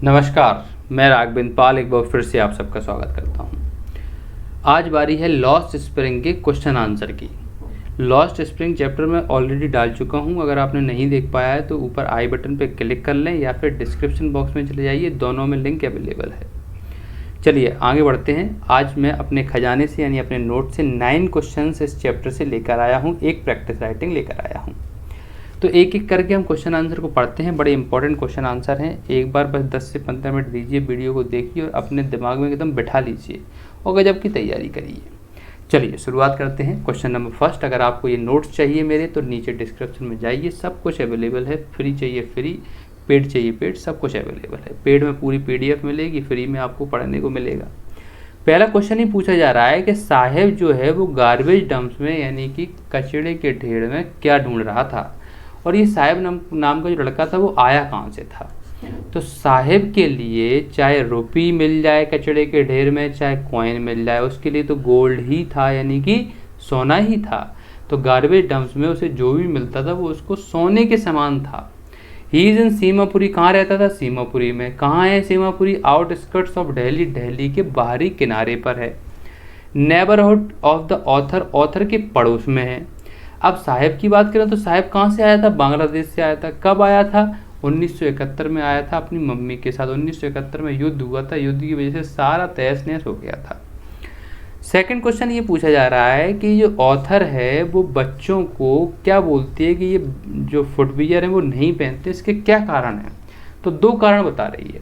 नमस्कार, मैं राघवेंद्र पाल एक बार फिर से आप सबका स्वागत करता हूं। आज बारी है लॉस्ट स्प्रिंग के क्वेश्चन आंसर की। लॉस्ट स्प्रिंग चैप्टर में ऑलरेडी डाल चुका हूं। अगर आपने नहीं देख पाया है तो ऊपर आई बटन पर क्लिक कर लें या फिर डिस्क्रिप्शन बॉक्स में चले जाइए, दोनों में लिंक अवेलेबल है। चलिए आगे बढ़ते हैं। आज मैं अपने खजाने से यानी अपने नोट से 9 क्वेश्चन इस चैप्टर से लेकर आया हूँ, एक प्रैक्टिस राइटिंग लेकर आया हूँ। तो एक एक करके हम क्वेश्चन आंसर को पढ़ते हैं। बड़े इंपॉर्टेंट क्वेश्चन आंसर हैं। एक बार बस 10 से 15 मिनट दीजिए, वीडियो को देखिए और अपने दिमाग में एकदम बिठा लीजिए और गजब की तैयारी करिए। चलिए शुरुआत करते हैं। Question number first. अगर आपको ये नोट्स चाहिए मेरे तो नीचे डिस्क्रिप्शन में जाइए, सब कुछ अवेलेबल है। फ्री चाहिए फ्री, पेड चाहिए पेड, सब कुछ अवेलेबल है। पेड में पूरी PDF मिलेगी, फ्री में आपको पढ़ने को मिलेगा। पहला क्वेश्चन ही पूछा जा रहा है कि साहेब जो है वो गार्बेज डंप्स में यानी कि कचड़े के ढेर में क्या ढूंढ रहा था, और ये साहेब नाम का जो लड़का था वो आया कहाँ से था। तो साहेब के लिए चाहे रुपी मिल जाए कचड़े के ढेर में, चाहे कॉइन मिल जाए, उसके लिए तो गोल्ड ही था यानी कि सोना ही था। तो गार्बेज डंप्स में उसे जो भी मिलता था वो उसको सोने के समान था। He is in Seemapuri. कहाँ रहता था? सीमापुरी में। कहाँ है सीमापुरी? आउटस्कर्ट्स ऑफ दिल्ली, दिल्ली के बाहरी किनारे पर है। Neighbourhood of the author, author के पड़ोस में है। अब साहेब की बात करें तो साहेब कहाँ से आया था? बांग्लादेश से आया था। कब आया था? 1971 में आया था अपनी मम्मी के साथ। 1971 में युद्ध हुआ था, युद्ध की वजह से सारा तहस नहस हो गया था। सेकंड क्वेश्चन ये पूछा जा रहा है कि जो ऑथर है वो बच्चों को क्या बोलती है कि ये जो फुटवियर है वो नहीं पहनते, इसके क्या कारण है? तो 2 कारण बता रही है।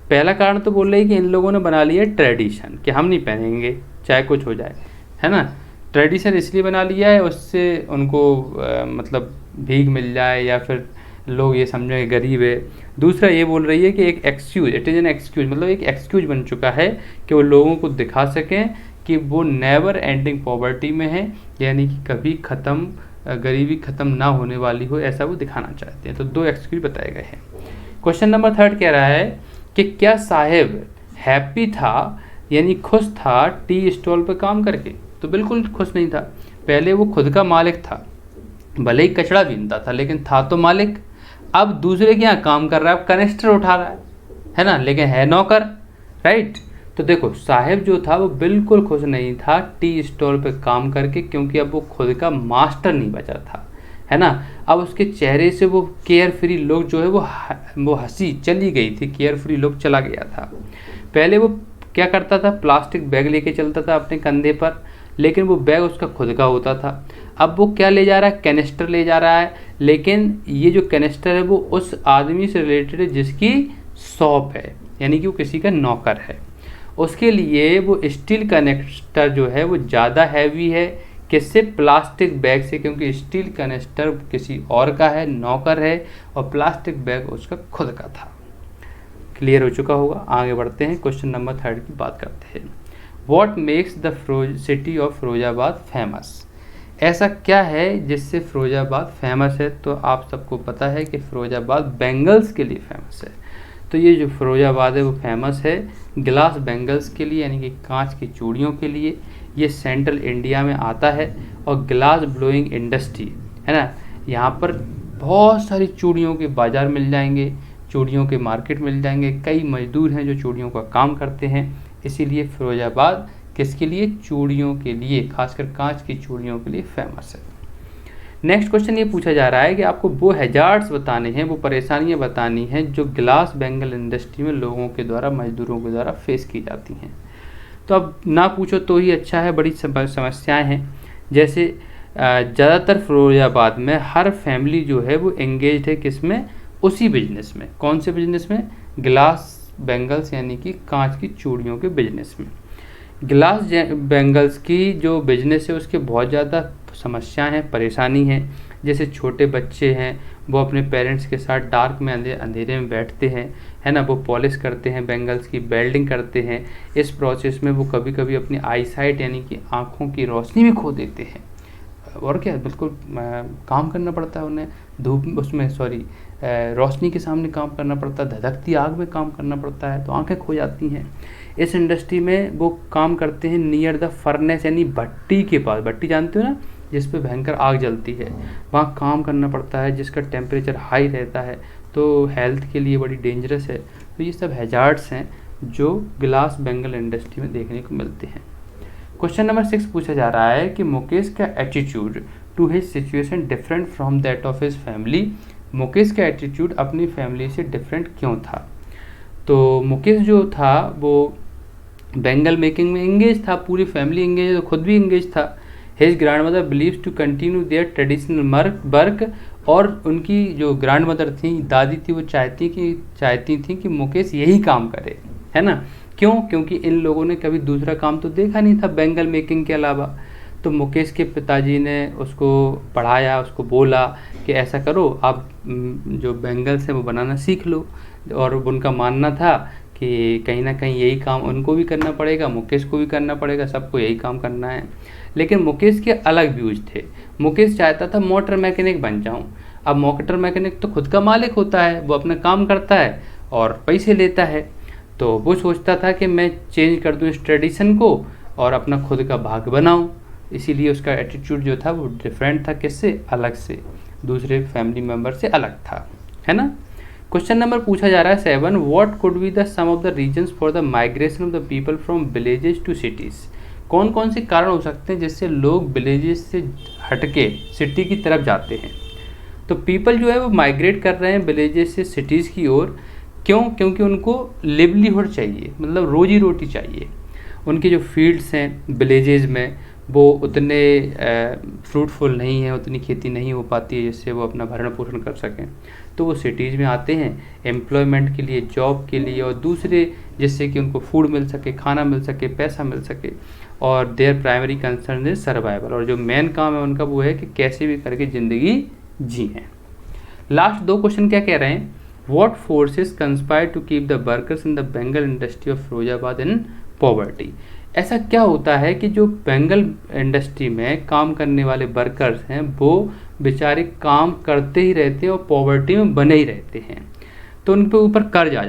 पहला कारण तो बोल रही है कि इन लोगों ने बना लिया ट्रेडिशन कि हम नहीं पहनेंगे चाहे कुछ हो जाए, है ना। ट्रेडिशन इसलिए बना लिया है उससे उनको मतलब भीख मिल जाए या फिर लोग ये समझें गरीब है। दूसरा ये बोल रही है कि एक excuse, it is an excuse, मतलब एक एक्सक्यूज बन चुका है कि वो लोगों को दिखा सकें कि वो नेवर एंडिंग पॉवर्टी में है, यानी कि कभी गरीबी ख़त्म ना होने वाली हो, ऐसा वो दिखाना चाहते हैं। तो 2 एक्सक्यूज बताए गए हैं। क्वेश्चन नंबर 3 कह रहा है कि क्या साहेब हैप्पी था यानी खुश था टी स्टॉल पर काम करके? तो बिल्कुल खुश नहीं था। पहले वो खुद का मालिक था, भले ही कचड़ा बीनता था लेकिन था तो मालिक। अब दूसरे के यहाँ काम कर रहा है, अब कनिस्टर उठा रहा है ना, लेकिन है नौकर, राइट। तो देखो साहेब जो था वो बिल्कुल खुश नहीं था टी स्टॉल पे काम करके, क्योंकि अब वो खुद का मास्टर नहीं बचा था, है ना। अब उसके चेहरे से वो केयर फ्री लुक जो है वो हंसी चली गई थी, केयर फ्री लुक चला गया था। पहले वो क्या करता था? प्लास्टिक बैग लेके चलता था अपने कंधे पर, लेकिन वो बैग उसका खुद का होता था। अब वो क्या ले जा रहा है? कैनिस्टर ले जा रहा है, लेकिन ये जो कैनिस्टर है वो उस आदमी से रिलेटेड है जिसकी शॉप है, यानी कि वो किसी का नौकर है। उसके लिए वो स्टील कैनिस्टर जो है वो ज़्यादा हैवी है, किससे? प्लास्टिक बैग से, क्योंकि स्टील कैनिस्टर किसी और का है, नौकर है, और प्लास्टिक बैग उसका खुद का था। क्लियर हो चुका होगा। आगे बढ़ते हैं, क्वेश्चन नंबर 3 की बात करते हैं। What makes the city of Firozabad famous? ऐसा क्या है जिससे फिरोजाबाद फेमस है? तो आप सबको पता है कि फिरोजाबाद बेंगल्स के लिए फेमस है। तो ये जो फिरोजाबाद है वो फेमस है ग्लास बेंगल्स के लिए, यानी कि कांच की चूड़ियों के लिए। ये सेंट्रल इंडिया में आता है और ग्लास ब्लोइंग इंडस्ट्री, है ना, यहाँ पर बहुत सारी चूड़ियों के बाज़ार मिल जाएंगे, चूड़ियों के मार्केट मिल जाएंगे। कई मजदूर हैं जो चूड़ियों का काम करते हैं, इसीलिए फिरोजाबाद किसके लिए? चूड़ियों के लिए, खासकर कांच की चूड़ियों के लिए फेमस है। नेक्स्ट क्वेश्चन ये पूछा जा रहा है कि आपको वो हैजार्ड्स बताने हैं, वो परेशानियां बतानी हैं जो ग्लास बेंगल इंडस्ट्री में लोगों के द्वारा, मजदूरों के द्वारा फेस की जाती हैं। तो अब ना पूछो तो ही अच्छा है, बड़ी समस्याएं हैं। जैसे ज़्यादातर फिरोजाबाद में हर फैमिली जो है वो एंगेज है किसमें? उसी बिजनेस में। कौन से बिजनेस में? ग्लास बेंगल्स यानी कि कांच की चूड़ियों के बिजनेस में। ग्लास बेंगल्स की जो बिजनेस है उसके बहुत ज़्यादा समस्याएं हैं, परेशानी है। जैसे छोटे बच्चे हैं वो अपने पेरेंट्स के साथ डार्क में अंधेरे में बैठते हैं, है ना, वो पॉलिश करते हैं, बेंगल्स की वेल्डिंग करते हैं। इस प्रोसेस में वो कभी कभी अपनी आईसाइट यानी कि आँखों की रोशनी भी खो देते हैं। और क्या, बिल्कुल काम करना पड़ता है उन्हें, धूप उसमें रोशनी के सामने काम करना पड़ता है, धधकती आग में काम करना पड़ता है, तो आंखें खो जाती हैं। इस इंडस्ट्री में वो काम करते हैं नियर द फर्नेस यानी भट्टी के पास। भट्टी जानते हो ना, जिस पे भयंकर आग जलती है, वहाँ काम करना पड़ता है जिसका टेम्परेचर हाई रहता है, तो हेल्थ के लिए बड़ी डेंजरस है। तो ये सब हैजार्ड्स हैं जो ग्लास बेंगल इंडस्ट्री में देखने को मिलते हैं। क्वेश्चन नंबर 6 पूछा जा रहा है कि मुकेश का attitude to his situation different from that of his family. Mukesh का एटीट्यूड अपनी फैमिली से डिफरेंट क्यों था? तो मुकेश जो था वो बेंगल मेकिंग में इंगेज था, पूरी फैमिली इंगेज है, तो खुद भी इंगेज था। His grandmother believes to continue their traditional work, और उनकी जो ग्रैंड मदर थी, दादी थी, वो चाहती थी कि मुकेश यही काम करे, है ना। क्यों? क्योंकि इन लोगों ने कभी दूसरा काम तो देखा नहीं था बेंगल मेकिंग के अलावा। तो मुकेश के पिताजी ने उसको पढ़ाया, उसको बोला कि ऐसा करो, आप जो बेंगल्स है वो बनाना सीख लो। और उनका मानना था कि कहीं ना कहीं यही काम उनको भी करना पड़ेगा, मुकेश को भी करना पड़ेगा, सबको यही काम करना है। लेकिन मुकेश के अलग व्यूज थे। मुकेश चाहता था मोटर मैकेनिक बन जाऊं। अब मोटर मैकेनिक तो खुद का मालिक होता है, वो अपना काम करता है और पैसे लेता है। तो वो सोचता था कि मैं चेंज कर दूं इस ट्रेडिशन को और अपना खुद का भाग बनाऊं। इसीलिए उसका एटीट्यूड जो था वो डिफरेंट था, किससे? अलग से, दूसरे फैमिली मेम्बर से अलग था, है ना। क्वेश्चन नंबर पूछा जा रहा है 7, what could be the some of the reasons for the migration of the people from villages to cities. कौन कौन से कारण हो सकते हैं जिससे लोग विलेजेस से हटके सिटी की तरफ जाते हैं? तो पीपल जो है वो माइग्रेट कर रहे हैं विलेजेस से सिटीज़ की ओर। क्यों? क्योंकि उनको लिवलीहुड चाहिए, मतलब रोजी रोटी चाहिए। उनके जो फील्ड्स हैं विलेजेस में वो उतने फ्रूटफुल नहीं है, उतनी खेती नहीं हो पाती है जिससे वो अपना भरण पोषण कर सकें। तो वो सिटीज़ में आते हैं एम्प्लॉयमेंट के लिए, जॉब के लिए, और दूसरे जिससे कि उनको फूड मिल सके, खाना मिल सके, पैसा मिल सके। और there primary concern is survival, और जो मेन काम है उनका वो है कि कैसे भी करके ज़िंदगी जिएं। लास्ट 2 क्वेश्चन क्या कह रहे हैं? What forces conspire to keep the workers in the bangle industry of Firozabad in poverty. ऐसा क्या होता है कि जो बेंगल इंडस्ट्री में काम करने वाले वर्कर्स हैं वो बेचारे काम करते ही रहते हैं और पॉवर्टी में बने ही रहते हैं। तो उनके ऊपर कर्ज आ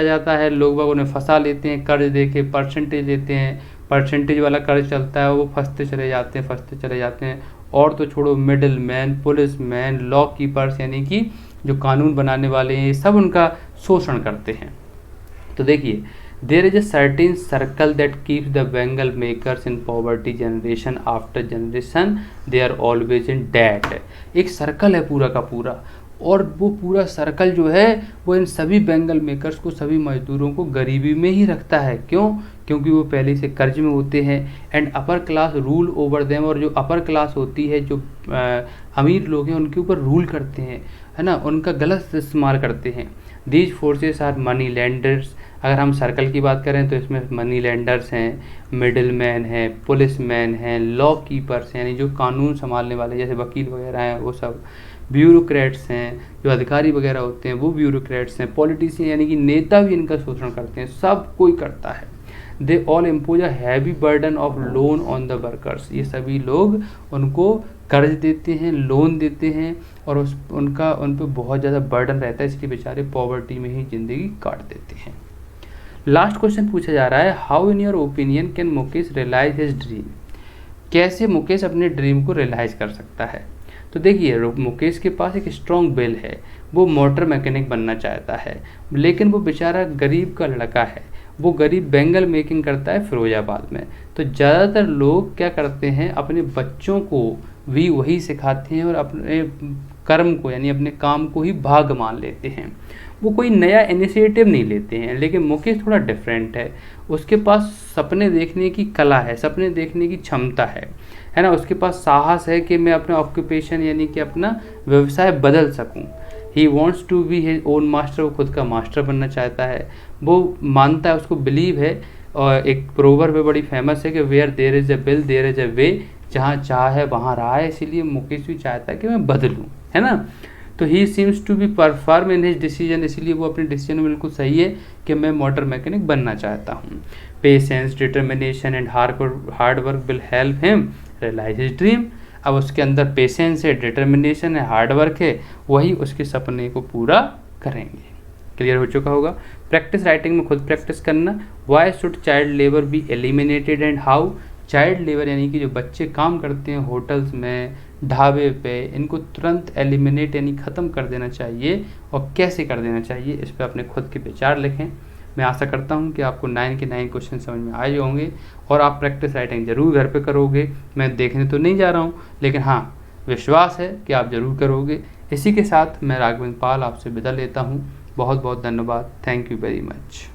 जाता है, लोग बाग उन्हें फंसा लेते हैं, कर्ज दे के परसेंटेज लेते हैं, परसेंटेज वाला कर्ज चलता है, वो फंसते चले जाते हैं। और तो छोड़ो, middle man, police man, law keepers यानी कि जो कानून बनाने वाले हैं, ये सब उनका शोषण करते हैं। तो देखिए, there is a certain circle that keeps the bangle makers in poverty generation after generation, they are always in debt. एक सर्कल है पूरा का पूरा, और वो पूरा सर्कल जो है वो इन सभी बेंगल मेकर्स को, सभी मजदूरों को गरीबी में ही रखता है। क्यों? क्योंकि वो पहले से कर्ज में होते हैं। And upper class rule over them, और जो अपर क्लास होती है, जो अमीर लोग हैं, उनके ऊपर रूल करते हैं, है ना, उनका गलत इस्तेमाल करते हैं। These forces are money lenders. अगर हम सर्कल की बात करें तो इसमें मनी लेंडर्स हैं, मिडिल मैन हैं, पुलिस मैन हैं, लॉ कीपर्स यानी जो कानून संभालने वाले जैसे वकील वगैरह हैं वो सब, ब्यूरोक्रेट्स हैं, जो अधिकारी वगैरह होते हैं वो ब्यूरोक्रेट्स हैं, पॉलिटिशियन यानी कि नेता भी इनका शोषण करते हैं, सब कोई करता है। They all impose a heavy burden of loan on the workers. ये सभी लोग उनको कर्ज देते हैं, लोन देते हैं, और उन पर बहुत ज़्यादा बर्डन रहता है, इसलिए बेचारे पॉवर्टी में ही ज़िंदगी काट देते हैं। लास्ट क्वेश्चन पूछा जा रहा है, how in your opinion can Mukesh realise his dream. कैसे मुकेश अपने ड्रीम को रियलाइज कर सकता है? तो देखिए, मुकेश के पास एक स्ट्रॉन्ग विल है, वो मोटर मैकेनिक बनना चाहता है, लेकिन वो बेचारा गरीब का लड़का है, वो गरीब बेंगल मेकिंग करता है फिरोजाबाद में। तो ज़्यादातर लोग क्या करते हैं, अपने बच्चों को भी वही सिखाते हैं और अपने कर्म को यानी अपने काम को ही भाग मान लेते हैं। वो कोई नया इनिशिएटिव नहीं लेते हैं। लेकिन मुकेश थोड़ा डिफरेंट है, उसके पास सपने देखने की कला है, सपने देखने की क्षमता है ना, उसके पास साहस है कि मैं अपना ऑक्यूपेशन यानी कि अपना व्यवसाय बदल सकूं। He wants to be his own master, वो खुद का मास्टर बनना चाहता है, वो मानता है, उसको बिलीव है। और एक प्रोवर्ब बड़ी फेमस है कि where there is a will there is a way, जहाँ चाह है वहाँ रहा है। इसीलिए मुकेश भी चाहता है कि मैं बदलूँ, है ना। तो he seems to be perform in his decision, इसीलिए वो अपने डिसीजन में बिल्कुल सही है कि मैं मोटर मैकेनिक बनना चाहता हूँ। Patience, determination and hard work will help him realise his dream. अब उसके अंदर पेशेंस है, डिटर्मिनेशन है, हार्ड वर्क है, वही उसके सपने को पूरा करेंगे। क्लियर हो चुका होगा। प्रैक्टिस राइटिंग में खुद प्रैक्टिस करना। Why should child labour be eliminated and how. Child labour यानी कि जो बच्चे काम करते हैं होटल्स में, ढाबे पे, इनको तुरंत एलिमिनेट यानी ख़त्म कर देना चाहिए और कैसे कर देना चाहिए, इस पर अपने खुद के विचार लिखें। मैं आशा करता हूँ कि आपको 9 के 9 क्वेश्चन समझ में आए होंगे और आप प्रैक्टिस राइटिंग ज़रूर घर पे करोगे। मैं देखने तो नहीं जा रहा हूँ, लेकिन हाँ, विश्वास है कि आप ज़रूर करोगे। इसी के साथ मैं राघवेंद्र पाल आपसे विदा लेता हूँ। बहुत बहुत धन्यवाद। Thank you very much.